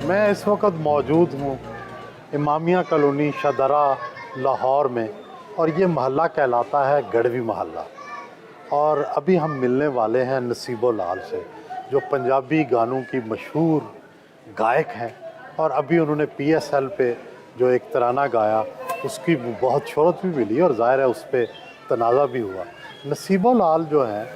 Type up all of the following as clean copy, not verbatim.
मैं इस वक्त मौजूद हूँ इमामिया कॉलोनी शदरा लाहौर में, और ये मोहल्ला कहलाता है गढ़वी मोहल्ला। और अभी हम मिलने वाले हैं नसीबो लाल से, जो पंजाबी गानों की मशहूर गायक हैं। और अभी उन्होंने PSL पे जो एक तराना गाया, उसकी बहुत शोहरत भी मिली और ज़ाहिर है उस पर तनाज़ा भी हुआ। नसीबो लाल जो हैं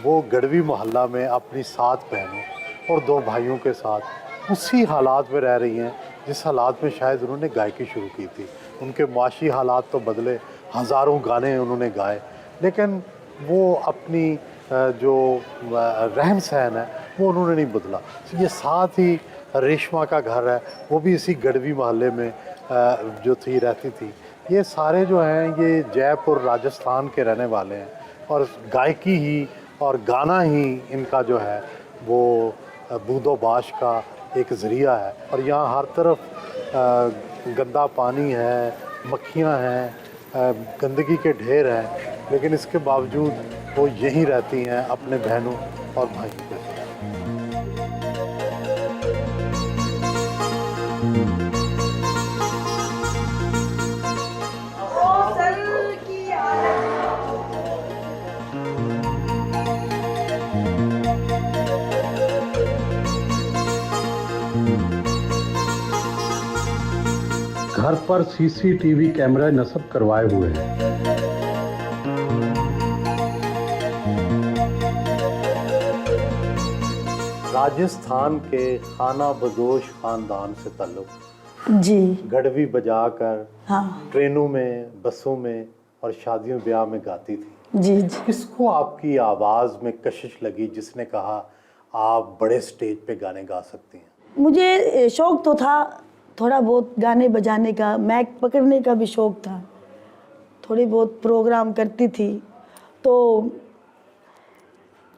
वो गढ़वी मोहल्ला में अपनी 7 बहनों और 2 भाइयों के साथ उसी हालात में रह रही हैं जिस हालात में शायद उन्होंने गायकी शुरू की थी। उनके माशी हालात तो बदले, हज़ारों गाने उन्होंने गाए, लेकिन वो अपनी जो रहन सहन है वो उन्होंने नहीं बदला। ये साथ ही रेशमा का घर है, वो भी इसी गढ़वी मोहल्ले में जो थी रहती थी। ये सारे जो हैं ये जयपुर राजस्थान के रहने वाले हैं, और गायकी ही और गाना ही इनका जो है वो बूदोबाश का एक ज़रिया है। और यहाँ हर तरफ गंदा पानी है, मक्खियाँ हैं, गंदगी के ढेर हैं, लेकिन इसके बावजूद वो यहीं रहती हैं अपने बहनों और भाइयों के साथ। घर पर CCTV कैमरा नस्ब करवाए हुए हैं। राजस्थान के खाना बदोश खानदान से ताल्लुक जी। गढ़वी बजाकर हाँ ट्रेनों में, बसों में और शादियों ब्याह में गाती थी। जी जी। किसको आपकी आवाज़ में कशिश लगी जिसने कहा आप बड़े स्टेज पे गाने गा सकती हैं? मुझे शौक़ तो था थोड़ा बहुत गाने बजाने का, माइक पकड़ने का भी शौक़ था, थोड़ी बहुत प्रोग्राम करती थी। तो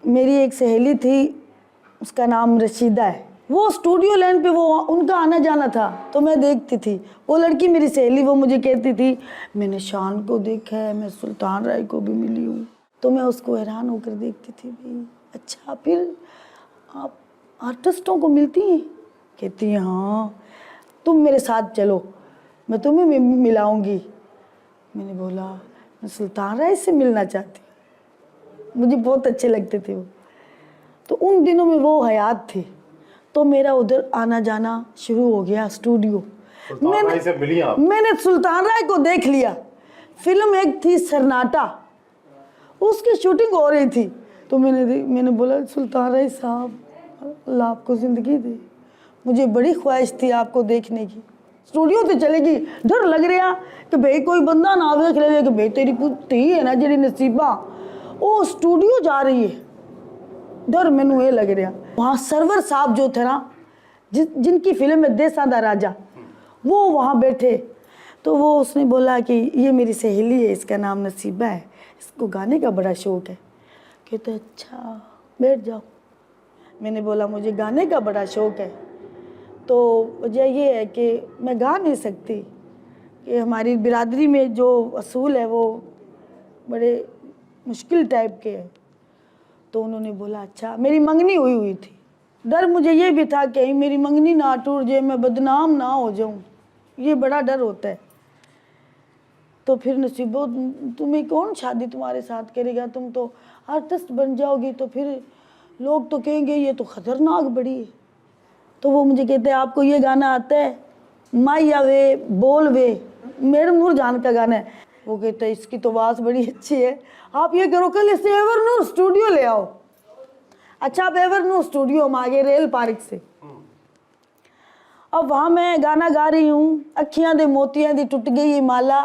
मेरी एक सहेली थी, उसका नाम रशीदा है, वो स्टूडियो लाइन पे वो उनका आना जाना था, तो मैं देखती थी। वो लड़की मेरी सहेली, वो मुझे कहती थी मैंने शान को देखा है, मैं सुल्तान राय को भी मिली हूँ। तो मैं उसको हैरान होकर देखती थी, भाई अच्छा फिर आप आर्टिस्टों को मिलती हैं? कहती हैं हाँ, तुम मेरे साथ चलो, मैं तुम्हें मिलाऊंगी। मैंने बोला मैं सुल्तान राय से मिलना चाहती हूँ, मुझे बहुत अच्छे लगते थे वो। तो उन दिनों में वो हयात थी, तो मेरा उधर आना जाना शुरू हो गया स्टूडियो। मैंने सुल्तान राय को देख लिया। फिल्म एक थी सरनाटा, उसकी शूटिंग हो रही थी, तो मैंने बोला सुल्तान राय साहब अल्लाह आपको ज़िंदगी दे, मुझे बड़ी ख्वाहिश थी आपको देखने की। स्टूडियो तो चलेगी, डर लग रहा कि भाई कोई बंदा ना देख ले कि भाई तेरी पुत्री है ना जी नसीबा, वो स्टूडियो जा रही है, डर मैनू ये लग रहा। वहाँ सरवर साहब जो थे ना, जिनकी फिल्म है देसा दा राजा, वो वहाँ बैठे। तो वो उसने बोला कि ये मेरी सहेली है, इसका नाम नसीबा है, इसको गाने का बड़ा शौक़ है। कहते अच्छा बैठ जाओ। मैंने बोला मुझे गाने का बड़ा शौक़ है, तो वजह ये है कि मैं गा नहीं सकती, कि हमारी बिरादरी में जो असूल है वो बड़े मुश्किल टाइप के हैं। तो उन्होंने बोला अच्छा, मेरी मंगनी हुई थी, डर मुझे ये भी था कि मेरी मंगनी ना टूट जाए, मैं बदनाम ना हो जाऊं, ये बड़ा डर होता है। तो फिर नसीबो तुम्हें कौन शादी तुम्हारे साथ करेगा, तुम तो आर्टिस्ट बन जाओगी, तो फिर लोग तो कहेंगे ये तो ख़तरनाक बड़ी है। तो वो मुझे कहते हैं आपको ये गाना आता है, माया वे बोल वे, मैडम नूरजहान का गाना है। वो कहता है इसकी तो आवाज़ बड़ी अच्छी है, आप ये करो कल इसे एवरनूर स्टूडियो ले आओ। अच्छा आप एवरनूर स्टूडियो, हम आगे रेल पार्क से। अब वहाँ मैं गाना गा रही हूँ, अखियाँ दे मोतियाँ दी टुट गई माला,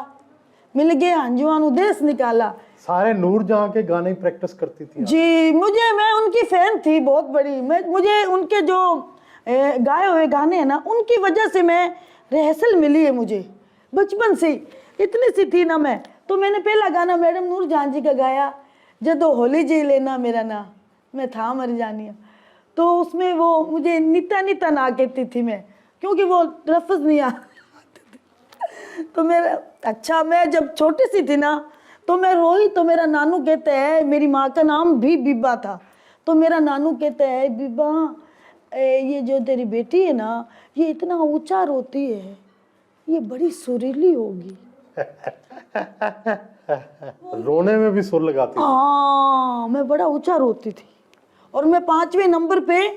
मिल गए हंजुआ नू देश निकाला। सारे नूरजहां के गाने ही प्रैक्टिस करती थी जी, मैं उनकी फ़ैन थी बहुत बड़ी। मुझे उनके जो गाए हुए गाने हैं ना, उनकी वजह से मैं रिहर्सल मिली है मुझे बचपन से, इतनी सी थी ना मैं। तो मैंने पहला गाना मैडम नूरजहान जी का गाया, जदों होली जी लेना मेरा ना, मैं था मर जानिया। तो उसमें वो मुझे नीता नीता ना कहती थी मैं, क्योंकि वो लफ्ज़ नहीं आते थे। तो मेरा अच्छा, मैं जब छोटी सी थी ना, तो मैं रोई, तो मेरा नानू कहता है, मेरी माँ का नाम भी बीबा था, तो मेरा नानू कहता है बीबा ये जो तेरी बेटी है ना, ये इतना ऊंचा रोती है, ये बड़ी सुरीली होगी। रोने में भी सुर लगाती थी। हाँ, मैं बड़ा ऊंचा रोती थी और मैं 5वें नंबर पे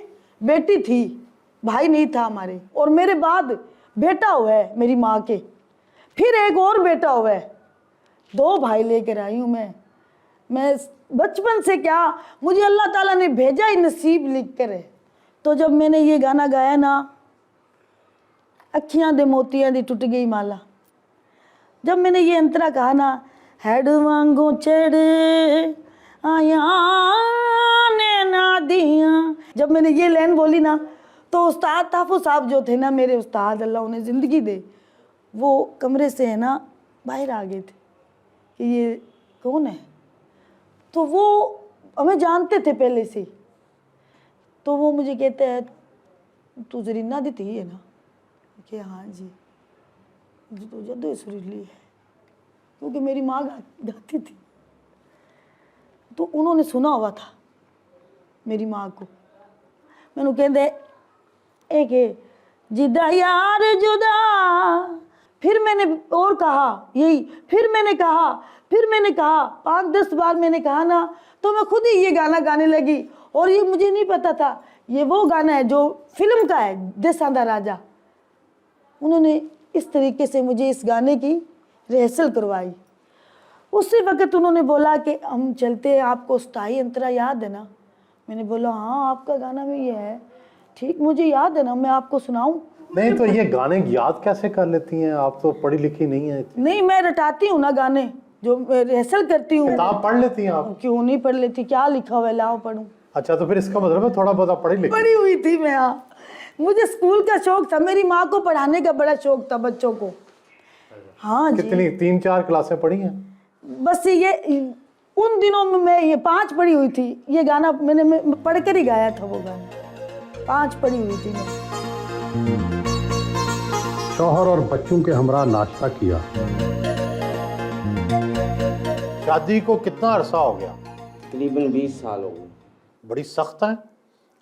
बेटी थी, भाई नहीं था हमारे। और मेरे बाद बेटा हुआ है मेरी माँ के, फिर एक और बेटा हुआ है, 2 भाई लेकर आई हूँ मैं बचपन से क्या, मुझे अल्लाह ताला ने भेजा ही नसीब लिख कर है। तो जब मैंने ये गाना गाया ना, अखियां दे मोतियां दी टूट गई माला, जब मैंने ये अंतरा कहा ना, हेड वांगू चढ़ आया ने ना दिया, जब मैंने ये लाइन बोली ना, तो उस्ताद ताफू साहब जो थे ना, मेरे उस्ताद, अल्लाह उन्हें ज़िंदगी दे, वो कमरे से है ना बाहर आ गए थे कि ये कौन है। तो वो हमें जानते थे पहले से, तो वो मुझे कहते हैं तू जरीना दी थी है ना, कि हाँ जी, तो जदों सुरीली है, क्योंकि मेरी माँ गाती थी। तो उन्होंने सुना हुआ था मेरी माँ को। मैंने कहते एक जिदा यार जुदा, फिर मैंने और कहा यही, फिर मैंने कहा 5-10 बार मैंने कहा ना, तो मैं खुद ही ये गाना गाने लगी। और ये मुझे नहीं पता था ये वो गाना है जो फिल्म का है, देसां दा राजा। उन्होंने इस तरीके से मुझे इस गाने की रिहर्सल करवाई। उसी वक्त उन्होंने बोला कि हम चलते हैं, आपको स्थाई अंतरा याद है ना। मैंने बोला हाँ, आपका गाना भी ये है, ठीक मुझे याद है ना, मैं आपको सुनाऊं। नहीं तो ये गाने याद कैसे कर लेती हैं आप, तो पढ़ी लिखी नहीं है। नहीं, मैं रटाती हूँ ना गाने, जो रिहर्सल करती हूँ। किताब पढ़ लेती हैं आप? क्यों नहीं पढ़ लेती, क्या लिखा हुआ है लाओ पढ़ूँ। अच्छा, तो फिर इसका मतलब है थोड़ा बहुत पढ़ी लिखी। पढ़ी हुई थी मैं, हाँ। मुझे स्कूल का शौक था, मेरी माँ को पढ़ाने का बड़ा शौक था बच्चों को। हाँ जी। कितनी 3-4 क्लासें पढ़ी हैं? बस ये उन दिनों में मैं ये 5 पढ़ी हुई थी। ये गाना मैं पढ़ कर ही गाया था, वो गाना 5 पढ़ी हुई थी मैं। शौहर और बच्चों के हमरा नाश्ता किया। शादी को कितना अरसा हो गया? तकरीबन 20 साल हो गए। बड़ी सख्त हैं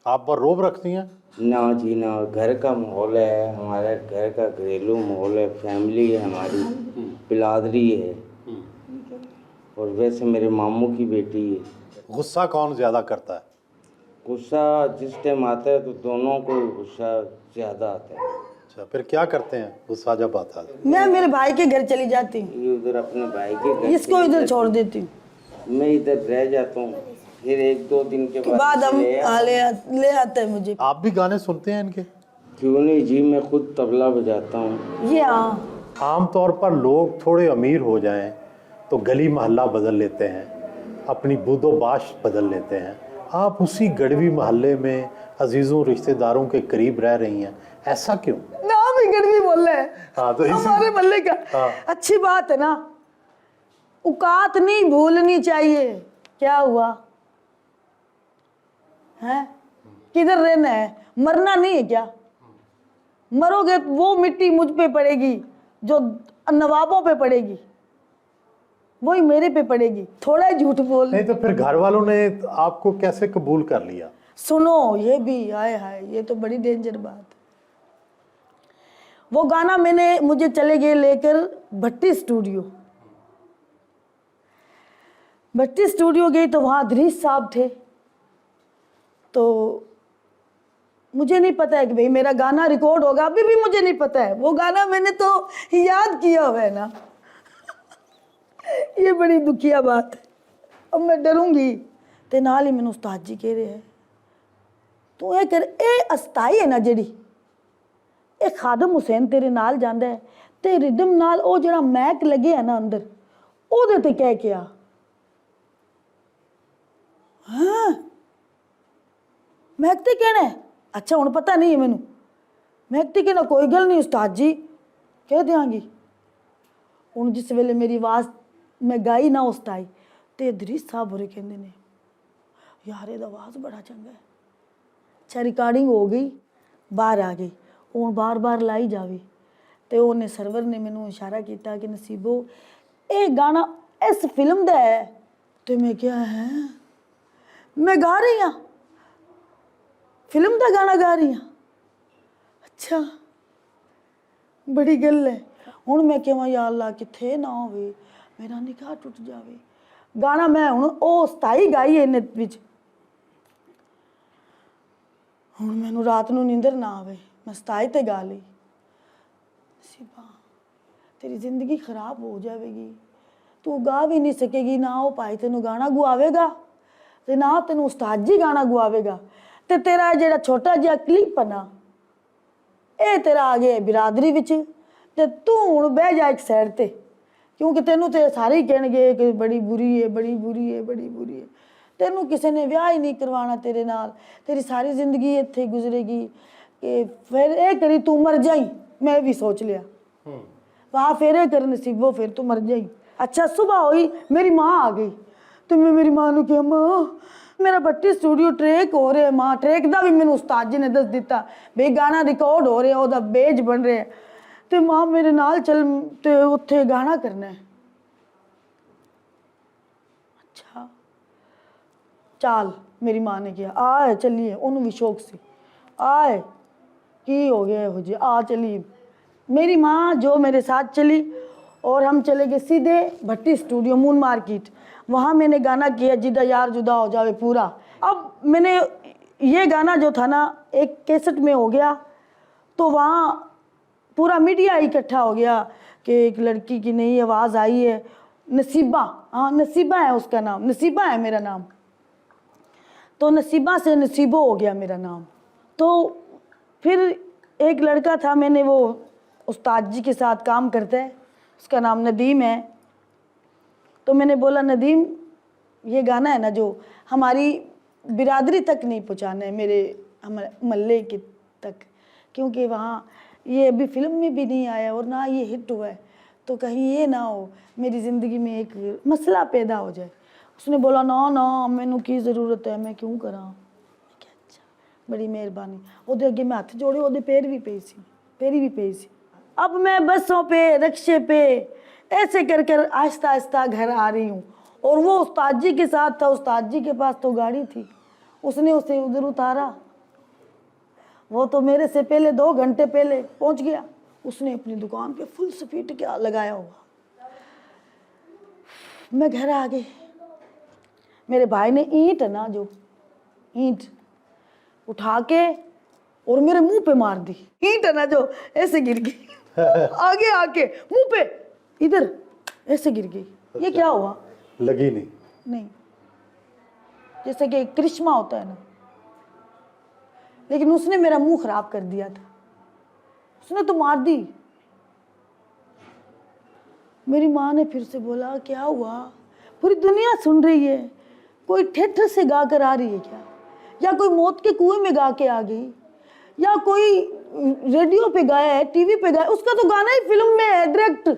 आप, पर रोब रखती हैं? ना जी ना, घर का माहौल है, हमारे घर का घरेलू माहौल है, फैमिली है हमारी, बिलादरी है, और वैसे मेरे मामू की बेटी है। गुस्सा कौन ज़्यादा करता है? गुस्सा जिस टाइम आता है तो दोनों को गुस्सा ज़्यादा आता है। अच्छा, फिर क्या करते हैं गुस्सा जब आता है? मैं मेरे भाई के घर चली जाती हूँ, ये उधर अपने भाई के घर, इसको इधर छोड़ देती हूँ, मैं इधर रह जाता हूँ, फिर 1-2 दिन के बाद हम ले ले आते हैं मुझे। आप भी गाने सुनते हैं इनके? क्यों नहीं जी, मैं खुद तबला बजाता हूँ। ये हाँ, आम तौर पर लोग थोड़े अमीर हो जाएं तो गली मोहल्ला बदल लेते हैं, अपनी बूदोबाश बदल लेते हैं। आप उसी गढ़वी मोहल्ले में अजीज़ों रिश्तेदारों के करीब रह रही हैं, ऐसा क्यों? नाम ही गढ़वी मोहल्ला है। हाँ, तो हमारे मोहल्ले का। हाँ। अच्छी बात है ना, औकात नहीं भूलनी चाहिए। क्या हुआ है, किधर रहना है, मरना नहीं है क्या? मरोगे वो मिट्टी मुझ पे पड़ेगी जो नवाबों पे पड़ेगी, वही मेरे पे पड़ेगी। थोड़ा ही झूठ बोल। नहीं तो फिर घर वालों ने आपको कैसे कबूल कर लिया? सुनो, ये भी हाय हाय, ये तो बड़ी डेंजर बात है। वो गाना मुझे चले गए लेकर भट्टी स्टूडियो गई, तो वहाँ अदरीस साहब थे। तो मुझे नहीं पता है कि भाई मेरा गाना रिकॉर्ड होगा, अभी भी मुझे नहीं पता है। वो गाना मैंने तो याद किया हुआ है ना। ये बड़ी दुखिया बात है। अब मैं डरूंगी ते नाल ही मैंने उस्ताद जी कह रहे हैं, तू ये कर, ए अस्ताई है ना जेड़ी, ए खादम हुसैन तेरे नाल जांदा है, ते रिदम नाल ओ जड़ा मैक लगे है ना अंदर, ओदे ते कह के आ। हाँ, महकते कहना है? अच्छा हुण पता नहीं है मैनू। महकते कहना, कोई गल नहीं उस्ताद जी, कह देंगी। हुण जिस वेले मेरी आवाज़ मैं गाई ना उस्ताई, ते अदरीस साहब होरे कहंदे ने, यार एदा आवाज़ बड़ा चंगा है। अच्छा, रिकॉर्डिंग हो गई, बाहर आ गई, हुण बार बार लाई जावे। ते उन्हें सर्वर ने मैनू इशारा किया कि नसीबो ये गाना इस फिल्म दा है। तो मैं क्या है, मैं गा रही हाँ, फिल्म का गाना गा रही हाँ। अच्छा बड़ी गल है। हुण मैं कहां या अल्लाह किथे ना होवे मेरा निकाह टुट जावे। गाना मैं हुण ओ स्थाई गाई इन्ने विच। हुण मैनू रात नू नींदर ना आवे मैं स्थाई ते गा ली। नसीबा तेरी जिंदगी खराब हो जाएगी, तू गा भी नहीं सकेगी, ना वो भाई तेनू गाना गुआवेगा ते ना तेनू उस्ताद जी गाना गुआवेगा। ते तेरा जेड़ा छोटा जिहा क्लिप है ना ये तेरा आ गया बिरादरी विच ते तू हुण बह जा एक साइड ते, क्योंकि तेनू ते सारे ही कहणगे कि बड़ी बुरी है बड़ी बुरी है बड़ी बुरी है। तेनू किसी ने ब्याह ही नहीं करवाना तेरे नाल, तेरी सारी जिंदगी इत्थे गुजरेगी कि फिर ये करी तू मर जाई। मैं भी सोच लिया वहाँ फेरे कर नसीबो फिर तू मर जाई। अच्छा सुबह हुई मेरी माँ आ गई तो मैं मेरी माँ नू कहा माँ मेरा भट्टी स्टूडियो ट्रैक हो रहा है। माँ ट्रैक का भी मैंने उस्ताद जी ने दस दिता भाई गाना रिकॉर्ड हो रहा है बेज बन रहे तो माँ मेरे नाल चल ते उत्थे गाना करना है। अच्छा चाल मेरी माँ ने कहा आए चलिए, उन्होंने भी शौक से आए की हो गया हो जी आ चलिए। मेरी माँ जो मेरे साथ चली और हम चले गए सीधे भट्टी स्टूडियो मून मार्केट। वहाँ मैंने गाना किया जिदा यार जुदा हो जावे पूरा। अब मैंने ये गाना जो था ना एक कैसेट में हो गया तो वहाँ पूरा मीडिया इकट्ठा हो गया कि एक लड़की की नई आवाज़ आई है नसीबा। हाँ नसीबा है उसका नाम, नसीबा है मेरा नाम। तो नसीबा से नसीबो हो गया मेरा नाम। तो फिर एक लड़का था, मैंने वो उस्ताद जी के साथ काम करता है, उसका नाम नदीम है। तो मैंने बोला नदीम ये गाना है ना जो हमारी बिरादरी तक नहीं पहुँचाना है, मेरे हमारे महल्ले के तक, क्योंकि वहाँ ये अभी फिल्म में भी नहीं आया और ना ये हिट हुआ है, तो कहीं ये ना हो मेरी ज़िंदगी में एक मसला पैदा हो जाए। उसने बोला ना ना मैनू की ज़रूरत है, मैं क्यों करा। अच्छा बड़ी मेहरबानी। ਉਹਦੇ ਅੱਗੇ मैं हथ जोड़े, ਉਹਦੇ पैर भी पे सी, पैरी भी पे सी। अब मैं बसों पे रक्शे पे ऐसे कर कर आहिस्ता आहिस्ता घर आ रही हूँ। और वो उस्ताद जी के साथ था, उस्ताद जी के पास तो गाड़ी थी, उसने उसे उधर उतारा। वो तो मेरे से पहले 2 घंटे पहले पहुँच गया। उसने अपनी दुकान पे फुल स्पीड क्या लगाया हुआ। मैं घर आ गई। मेरे भाई ने ईंट है ना जो ईंट उठा के और मेरे मुंह पे मार दी। ईंट है ना जो ऐसे गिर गई आगे आके मुंह पे इधर ऐसे गिर गई। ये क्या हुआ? लगी नहीं? नहीं, जैसे कि करिश्मा होता है ना, लेकिन उसने मेरा मुंह खराब कर दिया था। उसने तो मार दी। मेरी माँ ने फिर से बोला क्या हुआ? पूरी दुनिया सुन रही है, कोई थिएटर से गा कर आ रही है क्या, या कोई मौत के कुएं में गा के आ गई, या कोई रेडियो पे गाया है, टीवी पे गाया, उसका तो गाना ही फिल्म में है डायरेक्ट।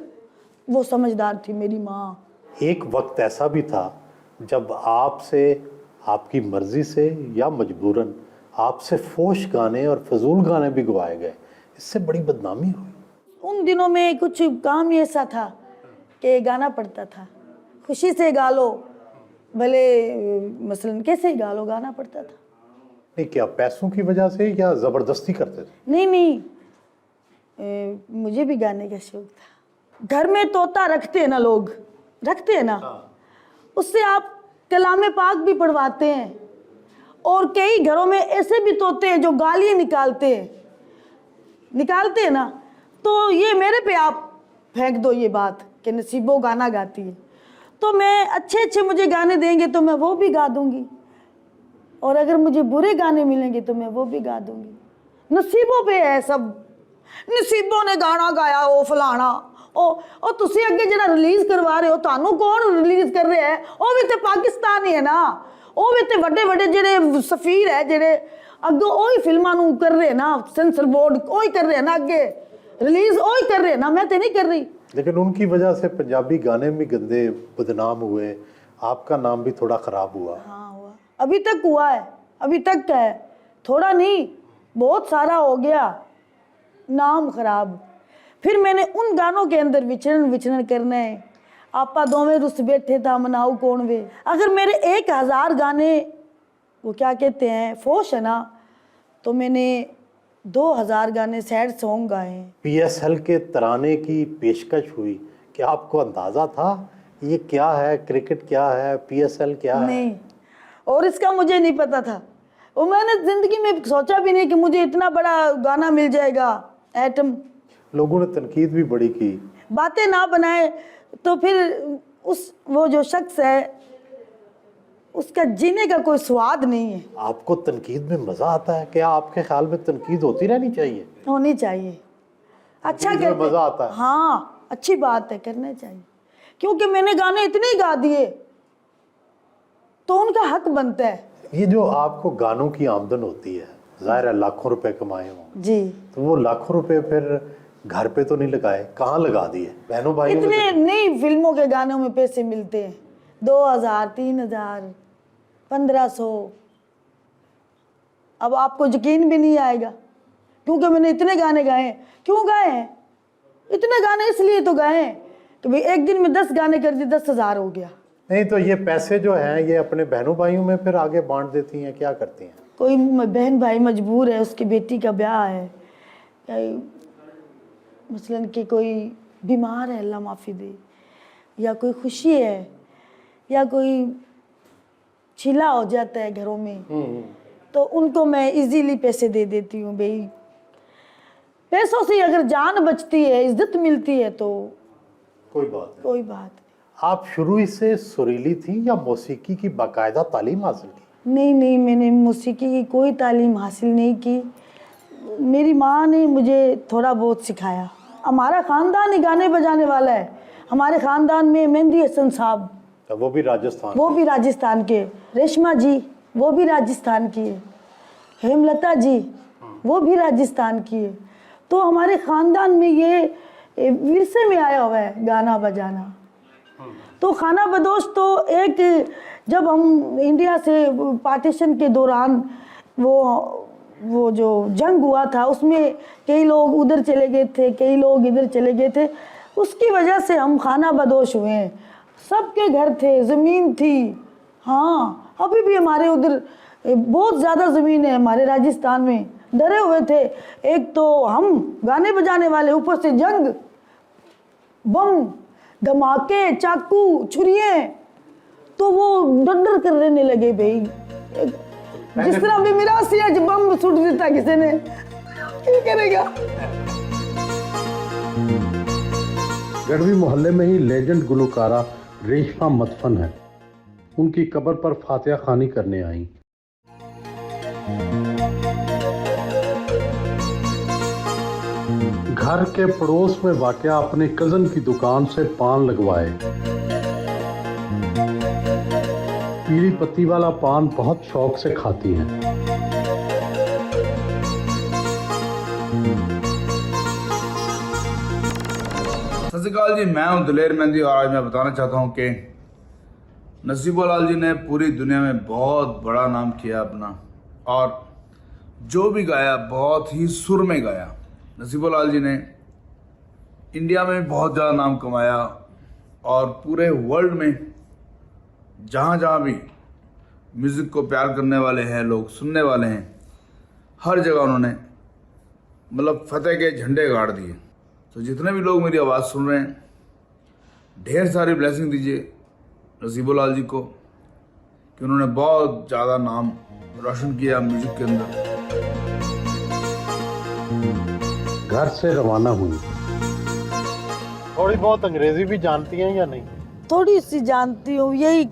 वो समझदार थी मेरी माँ। एक वक्त ऐसा भी था जब आपसे आपकी मर्जी से या मजबूरन आपसे फोश गाने और फजूल गाने भी गवाए गए, इससे बड़ी बदनामी हुई। उन दिनों में कुछ काम ही ऐसा था कि गाना पड़ता था, खुशी से गा लो, भले मसलन कैसे ही गा लो, गाना पड़ता था। नहीं, क्या पैसों की वजह से या ज़बरदस्ती करते थे? नहीं नहीं, मुझे भी गाने का शौक था। घर में तोता रखते हैं ना लोग, रखते हैं ना, उससे आप कलामे पाक भी पढ़वाते हैं। और कई घरों में ऐसे भी तोते हैं जो गालियाँ निकालते हैं ना। तो ये मेरे पे आप फेंक दो ये बात कि नसीबो गाना गाती है, तो मैं अच्छे मुझे गाने देंगे तो मैं वो भी गा दूंगी, और अगर मुझे बुरे गाने मिलेंगे तो मैं वो भी गा दूंगी। नसीबों पे है सब। नसीबों ने गाना गाया ओ फलाना ओ तुसी अगे जरा रिलीज करवा रहे हो, तानू कौन रिलीज कर रहे हैं? वो भी तो पाकिस्तानी है ना, वो भी तो बड़े बड़े जेडे सफीर है जेडे अगो ओही फिल्मां नू कर रहे हैं ना, सेंसर बोर्ड ओही कर रहे हैं ना, अगे रिलीज ओही कर रहे हैं ना, मैं तो नहीं कर रही। लेकिन उनकी वजह से पंजाबी गाने भी गंदे बदनाम हुए, आपका नाम भी थोड़ा ख़राब हुआ। हाँ हुआ, अभी तक हुआ है, अभी तक है, थोड़ा नहीं बहुत सारा हो गया नाम खराब। फिर मैंने उन गानों के अंदर विचरण करना है। आपा दोवें रुस बैठे था मनाऊ कौन वे। अगर मेरे 1000 गाने वो क्या कहते हैं फोश है ना, तो मैंने 2000 गाने सैड सॉन्ग गाए हैं। पीएसएल के तराने की पेशकश हुई, क्या आपको अंदाज़ा था ये क्या है, क्रिकेट क्या है, पीएसएल क्या है? नहीं, और इसका मुझे नहीं पता था, और मैंने ज़िंदगी में सोचा भी नहीं कि मुझे इतना बड़ा गाना मिल जाएगा। एटम लोगों ने तनकीद भी बड़ी की। बातें ना बनाए तो फिर वो जो शख्स है उसका जीने का कोई स्वाद नहीं है। आपको तनकीद में मज़ा आता है? क्या आपके ख्याल में तनकीद होती रहनी चाहिए? होनी चाहिए, अच्छा तनकीद में करते, मज़ा आता है। हाँ अच्छी बात है, करना चाहिए, क्योंकि मैंने गाने इतने ही गा दिए तो उनका हक बनता है। ये जो आपको गानों की आमदन होती है, ज़ाहिर है लाखों रुपए कमाए हों, जी, तो वो लाखों रुपए फिर घर पे तो नहीं लगाए, कहाँ लगा दिए? बहनों भाइयों में? इतने नहीं, फिल्मों के गानों में पैसे मिलते हैं 2000, 3000, 1500। अब आपको यकीन भी नहीं आएगा, क्योंकि मैंने इतने गाने गाए हैं। क्यों गाए हैं इतने गाने? इसलिए तो गाए हैं कि भाई एक दिन में 10 गाने कर दिए, 10,000 हो गया। नहीं तो ये पैसे जो हैं ये अपने बहनों भाइयों में फिर आगे बांट देती हैं, क्या करती हैं? कोई बहन भाई मजबूर है, उसकी बेटी का ब्याह है, या मसलन कि कोई बीमार है, अल्लाह माफ़ी दे, या कोई खुशी है, या कोई छिला हो जाता है घरों में, तो उनको मैं इजीली पैसे दे देती हूँ। भाई पैसों से अगर जान बचती है, इज्जत मिलती है तो कोई बात नहीं। कोई बात आप शुरू ही से सुरीली थी या मौसीकी की बाकायदा तालीम हासिल की? नहीं। नहीं, मैंने मौसीकी की कोई तालीम हासिल नहीं की। मेरी माँ ने मुझे थोड़ा बहुत सिखाया। हमारा ख़ानदान ही गाने बजाने वाला है। हमारे ख़ानदान में मेहंदी हसन साहब, तो वो भी राजस्थान? वो भी राजस्थान के, रेशमा जी वो भी राजस्थान की है, हेमलता जी वो भी राजस्थान की है। तो हमारे ख़ानदान में ये विरसे में आया हुआ है गाना बजाना। तो खाना बदोश तो एक, जब हम इंडिया से पार्टीशन के दौरान वो जो जंग हुआ था, उसमें कई लोग उधर चले गए थे, कई लोग इधर चले गए थे, उसकी वजह से हम खाना बदोश हुए हैं। सबके घर थे, ज़मीन थी, हाँ अभी भी हमारे उधर बहुत ज़्यादा ज़मीन है हमारे राजस्थान में। डरे हुए थे, एक तो हम गाने बजाने वाले, ऊपर से जंग, बम धमाके, चाकू छुरियाँ, तो वो डर डर कर रहने लगे। भाई जिस तरह भी मेरा सियाज बम सुट देता किसी ने, क्या करेगा। गढ़वी मोहल्ले में ही लेजेंड गुलकारा रेशमा मतफन है। उनकी कब्र पर फातिहा खानी करने आई। घर के पड़ोस में वाक़या अपने कज़न की दुकान से पान लगवाए। पीली पत्ती वाला पान बहुत शौक से खाती हैं। सत श्री अकाल जी, मैं हूं दिलेर मेहंदी और आज मैं बताना चाहता हूं कि नसीबोलाल जी ने पूरी दुनिया में बहुत बड़ा नाम किया अपना, और जो भी गाया बहुत ही सुर में गाया। नसीबोलाल जी ने इंडिया में बहुत ज़्यादा नाम कमाया और पूरे वर्ल्ड में जहाँ जहाँ भी म्यूज़िक को प्यार करने वाले हैं, लोग सुनने वाले हैं, हर जगह उन्होंने मतलब फतेह के झंडे गाड़ दिए। तो जितने भी लोग मेरी आवाज़ सुन रहे हैं, ढेर सारी ब्लेसिंग दीजिए नसीबोलाल जी को कि उन्होंने बहुत ज़्यादा नाम रोशन किया म्यूज़िक के अंदर। घर से रवाना हुई। थोड़ी बहुत अंग्रेजी भी जानती हैं या नहीं? थोड़ी सी जानती हूँ, यही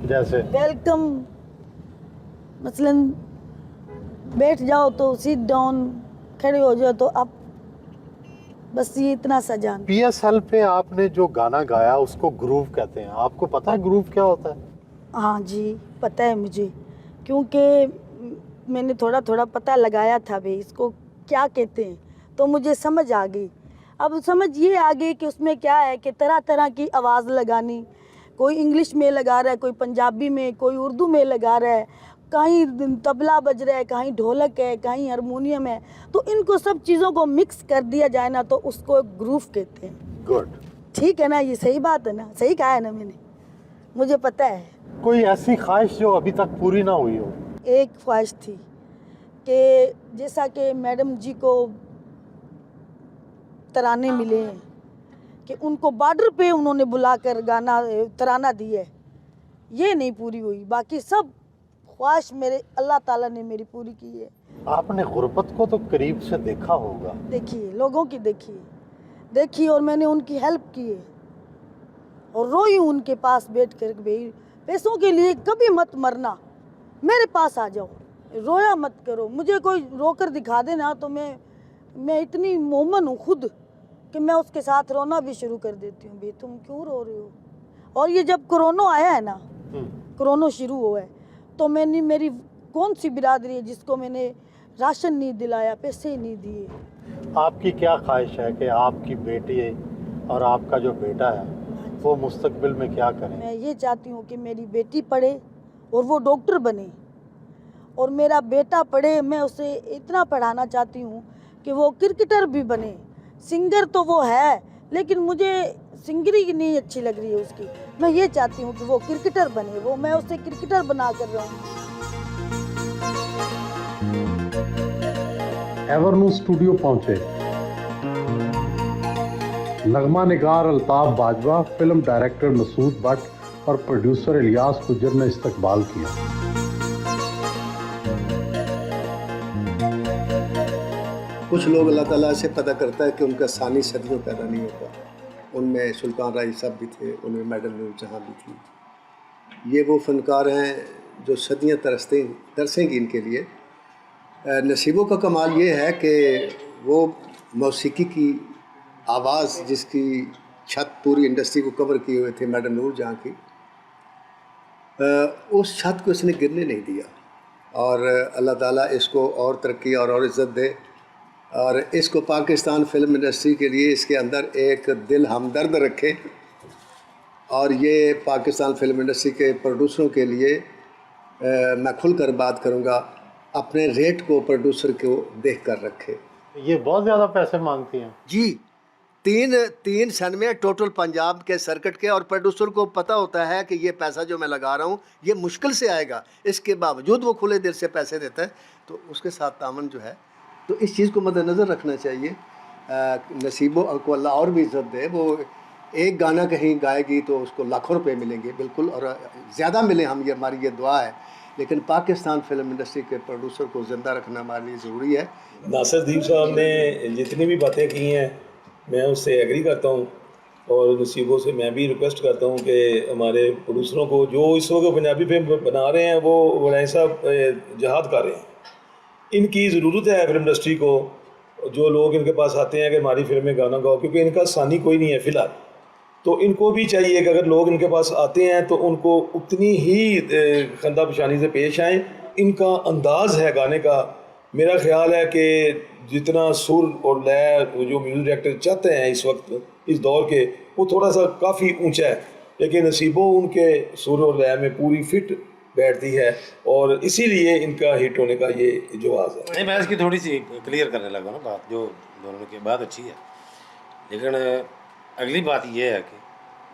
जैसे वेलकम, मसलन बैठ जाओ तो सिट डाउन, खड़े हो जाओ तो अप, बस ये इतना सा जान। पीएसएल पे आपने जो गाना गाया उसको ग्रूव कहते हैं। आपको पता है ग्रूव क्या होता है? हाँ जी पता है मुझे, क्योंकि मैंने थोड़ा थोड़ा पता लगाया था भाई इसको क्या कहते हैं, तो मुझे समझ आ गई। अब समझ ये आ गई कि उसमें क्या है कि तरह तरह की आवाज़ लगानी, कोई इंग्लिश में लगा रहा है, कोई पंजाबी में, कोई उर्दू में लगा रहा है, कहीं तबला बज रहा है, कहीं ढोलक है, कहीं हारमोनियम है, तो इनको सब चीज़ों को मिक्स कर दिया जाए ना तो उसको ग्रूव कहते हैं। गुड, ठीक है ना, ये सही बात है ना, सही कहा है ना मैंने, मुझे पता है। कोई ऐसी ख्वाहिश जो अभी तक पूरी ना हुई हो? एक ख्वाहिश थी कि जैसा कि मैडम जी को तराने मिले हैं कि उनको बॉर्डर पे उन्होंने बुलाकर गाना तराना दिया है, ये नहीं पूरी हुई। बाकी सब ख्वाहिश मेरे अल्लाह ताला ने मेरी पूरी की है। आपने गुर्बत को तो करीब से देखा होगा। देखिए, लोगों की देखी और मैंने उनकी हेल्प की है और रोई हूँ उनके पास बैठ कर। भाई पैसों के लिए कभी मत मरना, मेरे पास आ जाओ, रोया मत करो। मुझे कोई रोकर दिखा दे ना तो मैं इतनी मोमन हूँ खुद कि मैं उसके साथ रोना भी शुरू कर देती हूँ। भाई तुम क्यों रो रहे हो? और ये जब कोरोना आया है ना, कोरोना शुरू हुआ है, तो मैंने मेरी कौन सी बिरादरी है जिसको मैंने राशन नहीं दिलाया, पैसे नहीं दिए। आपकी क्या ख्वाहिश है कि आपकी बेटी और आपका जो बेटा है वो मुस्तकबिल में क्या करें? मैं ये चाहती हूँ कि मेरी बेटी पढ़े और वो डॉक्टर बने, और मेरा बेटा पढ़े। मैं उसे इतना पढ़ाना चाहती हूँ कि वो क्रिकेटर भी बने। सिंगर तो वो है, लेकिन मुझे सिंगरी नहीं अच्छी लग रही है उसकी। मैं ये चाहती हूँ कि वो क्रिकेटर बने, वो मैं उसे क्रिकेटर बना कर रहूँ। एवरनू स्टूडियो पहुंचे नगमा निगार अल्ताफ बाजवा, फिल्म डायरेक्टर मसूद भट्ट और प्रोड्यूसर इलियास गुजर ने इस्तकबाल किया। कुछ लोग अल्लाह ताला से पता करता है कि उनका सानी सदियों पैदा नहीं होता। उनमें सुल्तान राय साहब भी थे, उनमें मैडम नूर जहाँ भी थी। ये वो फनकार हैं जो सदियाँ तरसेंगी इनके लिए। नसीबों का कमाल ये है कि वो मौसीकी की आवाज़ जिसकी छत पूरी इंडस्ट्री को कवर किए हुए थे मैडम नूर जहाँ की, उस छत को इसने गिरने नहीं दिया। और अल्लाह ताला इसको और तरक्की और इज़्ज़त दे, और इसको पाकिस्तान फिल्म इंडस्ट्री के लिए इसके अंदर एक दिल हमदर्द रखे। और ये पाकिस्तान फिल्म इंडस्ट्री के प्रोड्यूसरों के लिए मैं खुलकर बात करूँगा, अपने रेट को प्रोड्यूसर को देख कर रखे। ये बहुत ज़्यादा पैसे मांगती हैं जी, तीन सन में टोटल पंजाब के सर्किट के, और प्रोड्यूसर को पता होता है कि ये पैसा जो मैं लगा रहा हूँ ये मुश्किल से आएगा, इसके बावजूद वो खुले दिल से पैसे देता है। तो उसके साथ तामन जो है, तो इस चीज़ को मद्देनज़र रखना चाहिए। नसीबों को अल्लाह और भी इज़्ज़त दे। वो एक गाना कहीं गाएगी तो उसको लाखों रुपए मिलेंगे, बिल्कुल, और ज़्यादा मिले, ये हमारी ये दुआ है। लेकिन पाकिस्तान फिल्म इंडस्ट्री के प्रोड्यूसर को ज़िंदा रखना हमारे लिए ज़रूरी है। नासिर साहब ने जितनी भी बातें की हैं मैं उससे एग्री करता हूँ, और नसीबों से मैं भी रिक्वेस्ट करता हूँ कि हमारे प्रोड्यूसरों को जो इस वक्त पंजाबी फिल्म बना रहे हैं वो वनाई साहब जहाद कर रहे हैं। इनकी ज़रूरत है फिल्म इंडस्ट्री को, जो लोग इनके पास आते हैं कि हमारी फिल्म में गाना गाओ, क्योंकि इनका सानी कोई नहीं है फ़िलहाल। तो इनको भी चाहिए कि अगर लोग इनके पास आते हैं तो उनको उतनी ही खंदा पेशानी से पेश आएँ। इनका अंदाज़ है गाने का, मेरा ख्याल है कि जितना सुर और लय जो म्यूज़िक डायरेक्टर चाहते हैं इस वक्त इस दौर के, वो थोड़ा सा काफ़ी ऊंचा है, लेकिन नसीबों उनके सुर और लय में पूरी फिट बैठती है, और इसीलिए इनका हिट होने का ये जवाब है। नहीं, मैं इसकी थोड़ी सी क्लियर करने लगा ना बात, जो दोनों की बात अच्छी है, लेकिन अगली बात ये है कि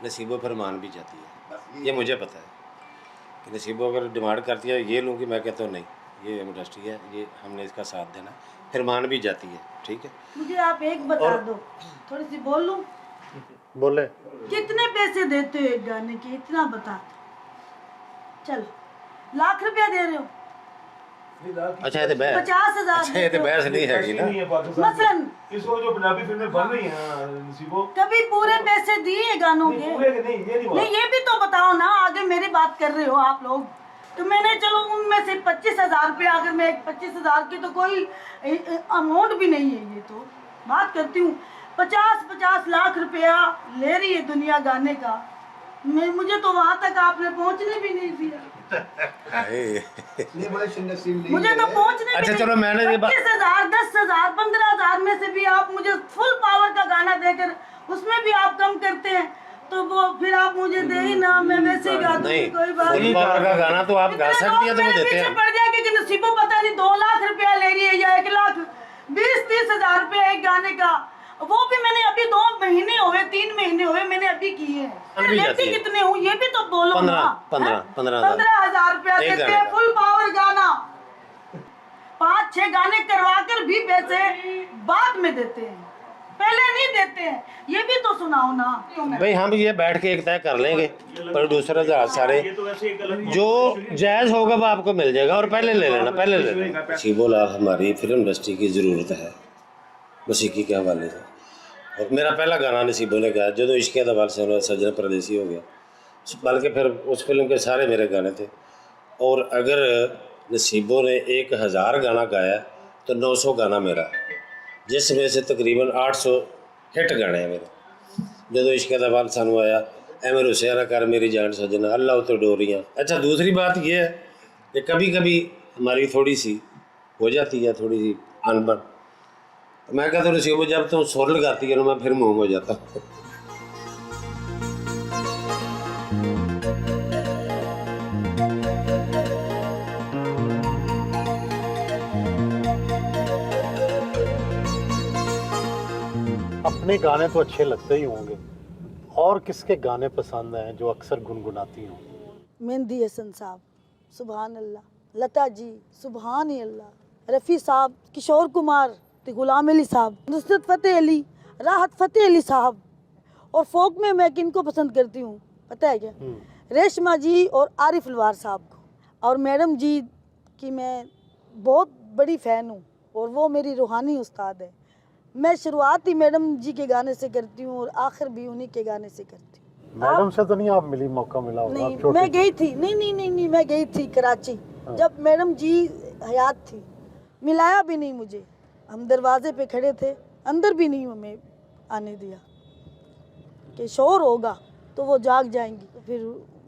नसीबों पर मान भी जाती है। ये मुझे पता है कि नसीबों अगर डिमांड करती है ये लूँ, कि मैं कहता हूँ नहीं, ये इंडस्ट्री है, ये हमने इसका साथ देना, फिर मान भी जाती है। ठीक है, मुझे आप एक बता दो, थोड़ी सी बोल लूं। बोले कितने पैसे देते हो एक गाने के, इतना बता दो। चल, लाख रुपया दे रहे हो? अच्छा ये तो बहस, 50,000 अच्छा ये तो बहस नहीं है ना। मसलन इस वक्त जो पंजाबी फिल्में बन रही हैं नसीबों, कभी पूरे पैसे दिए गानों के? नहीं, ये भी तो बताओ ना, आगे मेरी बात कर रहे हो आप लोग। तो मैंने चलो उनमें से 25,000 रुपया, अगर मैं 25,000 की तो कोई अमाउंट भी नहीं है, ये तो बात करती हूँ 50-50 लाख रुपया ले रही है दुनिया गाने का। मुझे तो वहाँ तक आपने पहुँचने भी नहीं दिया। मुझे तो पहुँचने अच्छा भी चलो, मैंने ये 25,000, 10,000, 15,000 में से भी आप मुझे फुल पावर का गाना देकर उसमें भी आप कम करते हैं, तो वो फिर आप मुझे दे ही ना, मैं वैसे ही गा दूंगी, कोई बात फुल नहीं। पावर का गाना तो आप गा सकती है, तो वो देते हैं। पड़ जाएगी कि नसीबों पता नहीं 2 लाख रुपया ले रही है या 1,20,30 हजार रुपया एक गाने का। वो भी मैंने अभी 2 महीने हुए, 3 महीने हुए मैंने अभी किए हैं। लेती कितने हूँ ये भी तो बोलो ना। 15,000 रुपया देते हैं फुल पावर गाना। 5-6 गाने करवा कर भी पैसे बाद में देते हैं, पहले नहीं देते हैं। ये भी तो सुनाओ ना। भाई हम ये बैठ के एक तय कर लेंगे, प्रोड्यूसर सारे जो जायज़ होगा वो आपको मिल जाएगा, और पहले ले लेना, पहले ले लेना। नसीबो लाल हमारी फिल्म इंडस्ट्री की ज़रूरत है मौसीकी के हवाले से। और मेरा पहला गाना नसीबो ने गाया जो इश्क दवाल से उन्होंने सजना परदेसी हो गया, बल्कि फिर उस फिल्म के सारे मेरे गाने थे। और अगर नसीबो ने 1000 गाना गाया तो 900 गाना मेरा, जिसमें से तकरीबन 800 हिट गाने हैं मेरे। जो इश्क दवाल सानू आया, ए मेरे हुसैन कर मेरी जान सजना, अल्लाह तो डोरियाँ। अच्छा, दूसरी बात यह है कि कभी कभी हमारी थोड़ी सी हो जाती है, थोड़ी सी अनबन। मैं कहता हूँ नसीबो जब तुम सुर लगाती है ना, मैं फिर मुँह हो जाता हूँ। अपने गाने तो अच्छे लगते ही होंगे, और किसके गाने पसंद हैं जो अक्सर गुनगुनाती हों? मेहंदी हसन साहब सुभान अल्लाह, लता जी सुभान अल्लाह, रफ़ी साहब, किशोर कुमार, गुलाम अली साहब, नुसरत फ़तेह अली, राहत फ़तेह अली साहब। और फोक में मैं किनको पसंद करती हूँ पता है क्या? रेशमा जी और आरिफ अलवार साहब को। और मैडम जी की मैं बहुत बड़ी फ़ैन हूँ, और वो मेरी रूहानी उस्ताद है। मैं शुरुआत ही मैडम जी के गाने से करती हूँ और आखिर भी उन्हीं के गाने से करती हूँ। मैडम से तो नहीं आप मिली, मौका मिला होगा? नहीं, आप छोटी मैं गई थी, नहीं, मैं गई थी कराची जब मैडम जी हयात थी, मिलाया भी नहीं मुझे। हम दरवाजे पे खड़े थे, अंदर भी नहीं हमें आने दिया कि शोर होगा तो वो जाग जाएंगी। तो फिर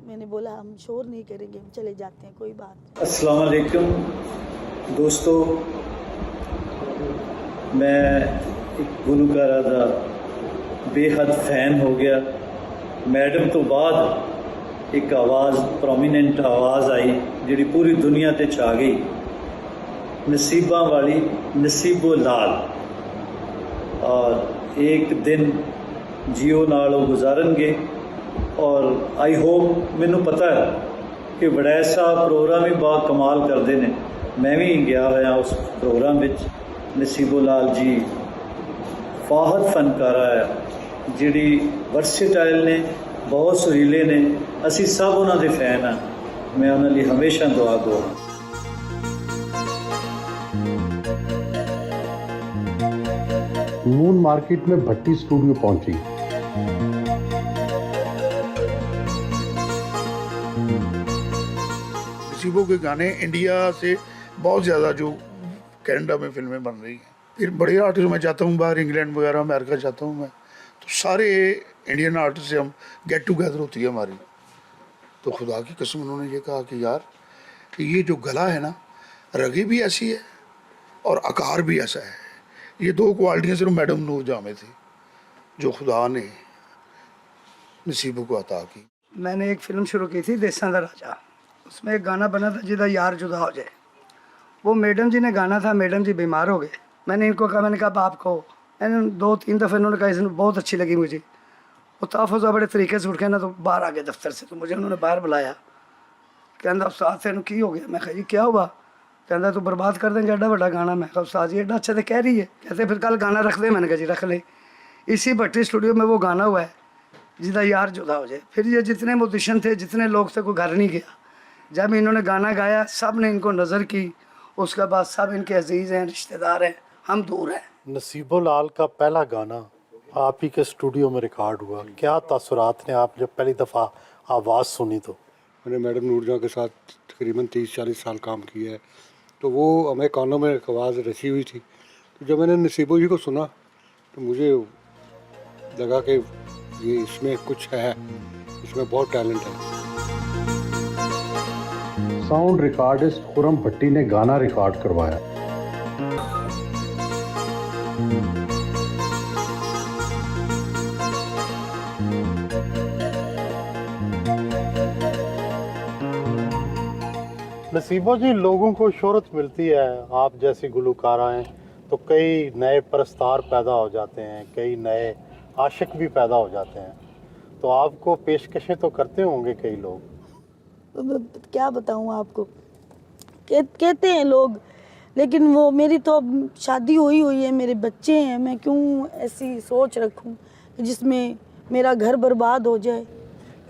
मैंने बोला हम शोर नहीं करेंगे, हम चले जाते हैं, कोई बात नहीं। अस्सलाम वालेकुम दोस्तों, मैं एक गुलकारा दा बेहद फैन हो गया। मैडम तो बाद एक आवाज़, प्रोमीनेंट आवाज़ आई जिहड़ी पूरी दुनिया ते छा गई, नसीबा वाली नसीबो लाल। और एक दिन जियो नाल वो गुजारनगे, और आई होप, मैनू पता है कि वड़ैच साहब प्रोग्राम ही बा कमाल करते हैं। मैं भी गया हुआ उस प्रोग्राम विच। नसीबो लाल जी फाहद फनकारा है, जिहड़ी वर्सेटाइल ने, बहुत सुरीले ने। असी सब उन्हां दे फैन हाँ, मैं उन्हां लई हमेशा दुआ गो। मून मार्केट में भट्टी स्टूडियो पहुंची। नसीबो के गाने इंडिया से बहुत ज़्यादा जो कनाडा में फिल्में बन रही हैं, फिर बड़े आर्टिस्ट मैं जाता हूँ बाहर, इंग्लैंड वगैरह अमेरिका जाता हूँ मैं, तो सारे इंडियन आर्टिस्ट से हम गेट टुगेदर होती है हमारी। तो खुदा की कसम उन्होंने ये कहा कि यार कि ये जो गला है ना, रगे भी ऐसी है और आकार भी ऐसा है। ये दो क्वालिटियाँ सिर्फ मैडम नूर जामे थी जो खुदा ने नसीबों को अता की। मैंने एक फिल्म शुरू की थी देसां दा राजा, उसमें एक गाना बना था जिदा यार जुदा हो जाए। वो मैडम जी ने गाना था, मैडम जी बीमार हो गए। मैंने इनको कहा, मैंने कहा आपको, मैंने 2-3 दफ़े इन्होंने कहा, इसने बहुत अच्छी लगी मुझे। वो तहफ़्फ़ुज़ बड़े तरीके से उठ के ना तो बाहर आ गए दफ्तर से, तो मुझे उन्होंने बाहर बुलाया, कहता उस्ताद तेन की हो गया? मैं कहा जी क्या हुआ? कहता तू बर्बाद कर देंगे एडा बड़ा गाना। मैं कहा उस्ताद जी एडा अच्छा तो कह रही है। कहते फिर कल गाना रख दे। मैंने कहा जी रख ले। इसी भट्टी स्टूडियो में वो गाना हुआ है जिदा यार जुदा हो जाए। फिर ये जितने म्यूजिशियन थे, जितने लोग थे, कोई घर नहीं गया। जब इन्होंने गाना गाया, सब ने इनको नज़र की, उसके बाद सब इनके अजीज़ हैं, रिश्तेदार हैं, हम दूर हैं। नसीबो लाल का पहला गाना आप ही के स्टूडियो में रिकॉर्ड हुआ, क्या तासुरात ने आप जब पहली दफ़ा आवाज़ सुनी? तो मैंने मैडम नूरजहाँ के साथ तकरीबन 30-40 साल काम किया है, तो वो हमें कानों में एक आवाज़ रची हुई थी। तो जब मैंने नसीबो जी को सुना तो मुझे लगा कि ये इसमें कुछ है, इसमें बहुत टैलेंट है। साउंड रिकॉर्डिस्ट खुरम भट्टी ने गाना रिकॉर्ड करवाया। नसीबो जी, लोगों को शोहरत मिलती है, आप जैसी गुलकारा हैं तो कई नए परस्तार पैदा हो जाते हैं, कई नए आशिक भी पैदा हो जाते हैं, तो आपको पेशकशें तो करते होंगे कई लोग। क्या बताऊँ आपको, कहते हैं लोग लेकिन वो मेरी तो अब शादी हुई है, मेरे बच्चे हैं, मैं क्यों ऐसी सोच रखूं कि जिसमें मेरा घर बर्बाद हो जाए।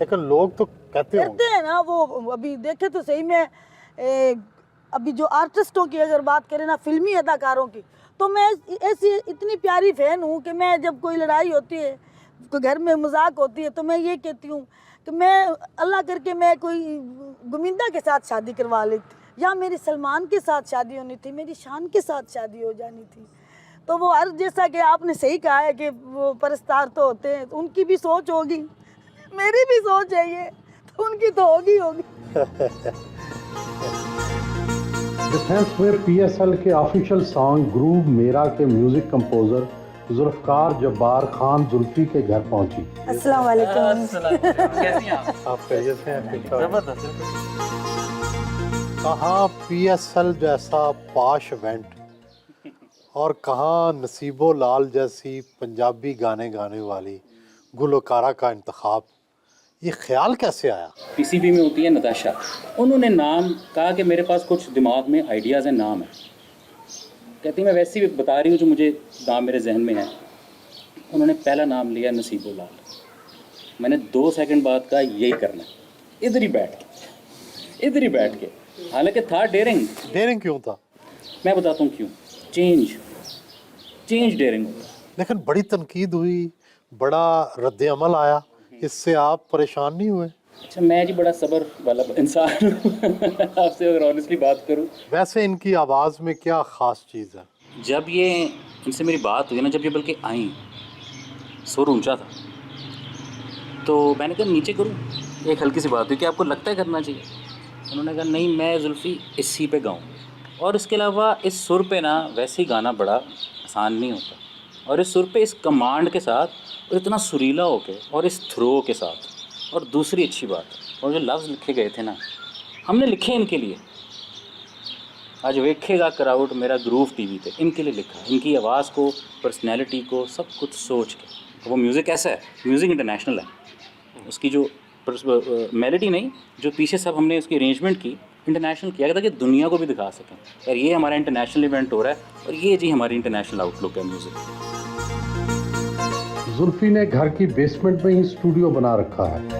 लेकिन लोग तो कहते हैं ना, वो अभी देखे तो सही में अभी जो आर्टिस्टों की अगर बात करें ना, फिल्मी अदाकारों की, तो मैं ऐसी इतनी प्यारी फैन हूँ कि मैं जब कोई लड़ाई होती है, कोई घर में मजाक होती है, तो मैं ये कहती हूँ कि मैं अल्लाह करके मैं कोई गुमिंदा के साथ शादी करवा लेती, या मेरी सलमान के साथ शादी होनी थी, मेरी शान के साथ शादी हो जानी थी। तो वो हर, जैसा कि आपने सही कहा है कि वो परस्तार तो होते हैं, तो उनकी भी सोच होगी, मेरी भी सोच है ये, तो उनकी तो होगी। डिफेंस में पीएसएल के ऑफिशियल सॉन्ग ग्रूव मेरा के म्यूजिक कंपोजर जुल्फकार जब्बार खान जुल्फी के घर पहुंची। अस्सलाम वालेकुम। कैसी हैं आप? कैसे हैं? जबरदस्त। कहाँ पीएसएल जैसा पॉश इवेंट और कहाँ नसीबो लाल जैसी पंजाबी गाने गाने वाली गुलकारा का इंतखाब, ये ख्याल कैसे आया? पीसीबी में होती है नताशा, उन्होंने नाम कहा कि मेरे पास कुछ दिमाग में आइडियाज़ हैं, नाम है, कहती मैं वैसे ही बता रही हूँ जो मुझे नाम मेरे जहन में है। उन्होंने पहला नाम लिया नसीबो लाल। मैंने 2 सेकंड बाद कहा यही करना है, इधर ही बैठ के। हालांकि था डेयरिंग क्यों था? मैं बताता हूँ क्यों। चेंज डेयरिंग होगा। लेकिन बड़ी तनकीद हुई, बड़ा रद्द अमल आया, इससे आप परेशान नहीं हुए? अच्छा, मैं जी बड़ा सब्र वाला इंसान हूँ आपसे अगर ऑनेस्टली बात करूँ। वैसे इनकी आवाज़ में क्या ख़ास चीज़ है? जब ये इनसे मेरी बात हुई ना, जब ये बल्कि आई, सुर ऊंचा था, तो मैंने कहा नीचे करूँ। एक हल्की सी बात हुई कि आपको लगता है करना चाहिए। उन्होंने कहा नहीं, मैं जुल्फ़ी इसी पे गाऊँ, और इसके अलावा इस सुर पे ना वैसे ही गाना बड़ा आसान नहीं होता, और इस सुर पे इस कमांड के साथ और इतना सुरीला होके और इस थ्रो के साथ। और दूसरी अच्छी बात, और जो लफ्ज़ लिखे गए थे ना, हमने लिखे इनके लिए। आज वेखेगा क्राउड मेरा ग्रूव टीवी पे, इनके लिए लिखा, इनकी आवाज़ को, पर्सनैलिटी को, सब कुछ सोच के। वो म्यूज़िक ऐसा है, म्यूज़िक इंटरनेशनल है, उसकी जो मेलोडी नहीं, जो पीछे सब हमने उसकी अरेंजमेंट की, इंटरनेशनल किया था कि दुनिया को भी दिखा सकें यार ये हमारा इंटरनेशनल इवेंट हो रहा है, और ये जी हमारी इंटरनेशनल आउटलुक है म्यूज़िक। जुल्फी ने घर की बेसमेंट में ही स्टूडियो बना रखा है।